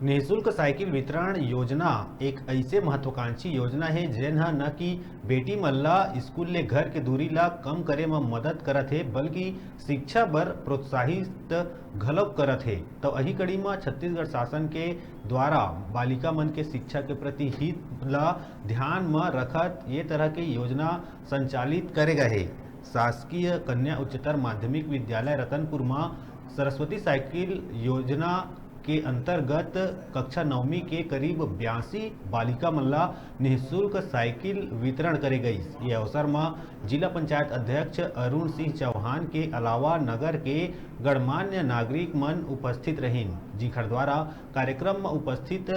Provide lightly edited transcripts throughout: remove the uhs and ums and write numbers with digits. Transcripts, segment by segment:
निःशुल्क साइकिल वितरण योजना एक ऐसे महत्वाकांक्षी योजना है जेन ह न कि बेटी मन ला स्कूल ले घर के दूरी ला कम करे में मदद करत है बल्कि शिक्षा बर प्रोत्साहित घलव करत है। तो अही कड़ी में छत्तीसगढ़ शासन के द्वारा बालिका मन के शिक्षा के प्रति हित ला ध्यान में रखत ये तरह की योजना संचालित करे गए है। शासकीय कन्या उच्चतर माध्यमिक विद्यालय रतनपुर में सरस्वती साइकिल योजना के अंतर्गत कक्षा 9वीं के करीब 82 बालिका मन ला निःशुल्क साइकिल वितरण करे गई। ये अवसर में जिला पंचायत अध्यक्ष अरुण सिंह चौहान के अलावा नगर के गणमान्य नागरिक मन उपस्थित रहीन, जिखर द्वारा कार्यक्रम में उपस्थित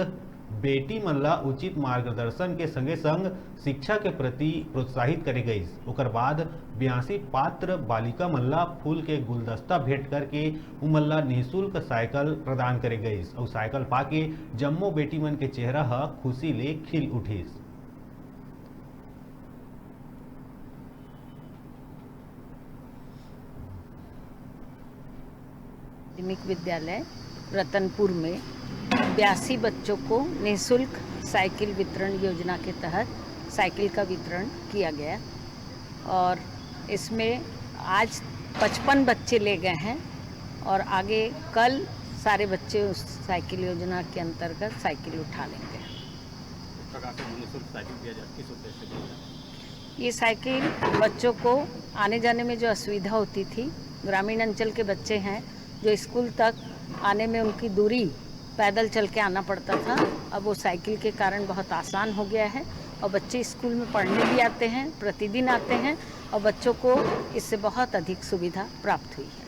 बेटी मन ला उचित मार्गदर्शन के संगे संग शिक्षा के प्रति प्रोत्साहित करे गई। ओकर बाद 82 पात्र बालिका मन ला फूल के गुलदस्ता भेंट करके उमन ला निःशुल्क साइकिल प्रदान करे गई और साइकिल पाके जम्मो बेटी मन के चेहरा ह खुशी ले खिल उठिस। माध्यमिक विद्यालय रतनपुर में 82 बच्चों को निःशुल्क साइकिल वितरण योजना के तहत साइकिल का वितरण किया गया और इसमें आज 55 बच्चे ले गए हैं और आगे कल सारे बच्चे उस साइकिल योजना के अंतर्गत साइकिल उठा लेंगे। ये साइकिल बच्चों को आने जाने में जो असुविधा होती थी, ग्रामीण अंचल के बच्चे हैं जो स्कूल तक आने में उनकी दूरी पैदल चल के आना पड़ता था, अब वो साइकिल के कारण बहुत आसान हो गया है और बच्चे स्कूल में पढ़ने भी आते हैं, प्रतिदिन आते हैं और बच्चों को इससे बहुत अधिक सुविधा प्राप्त हुई है।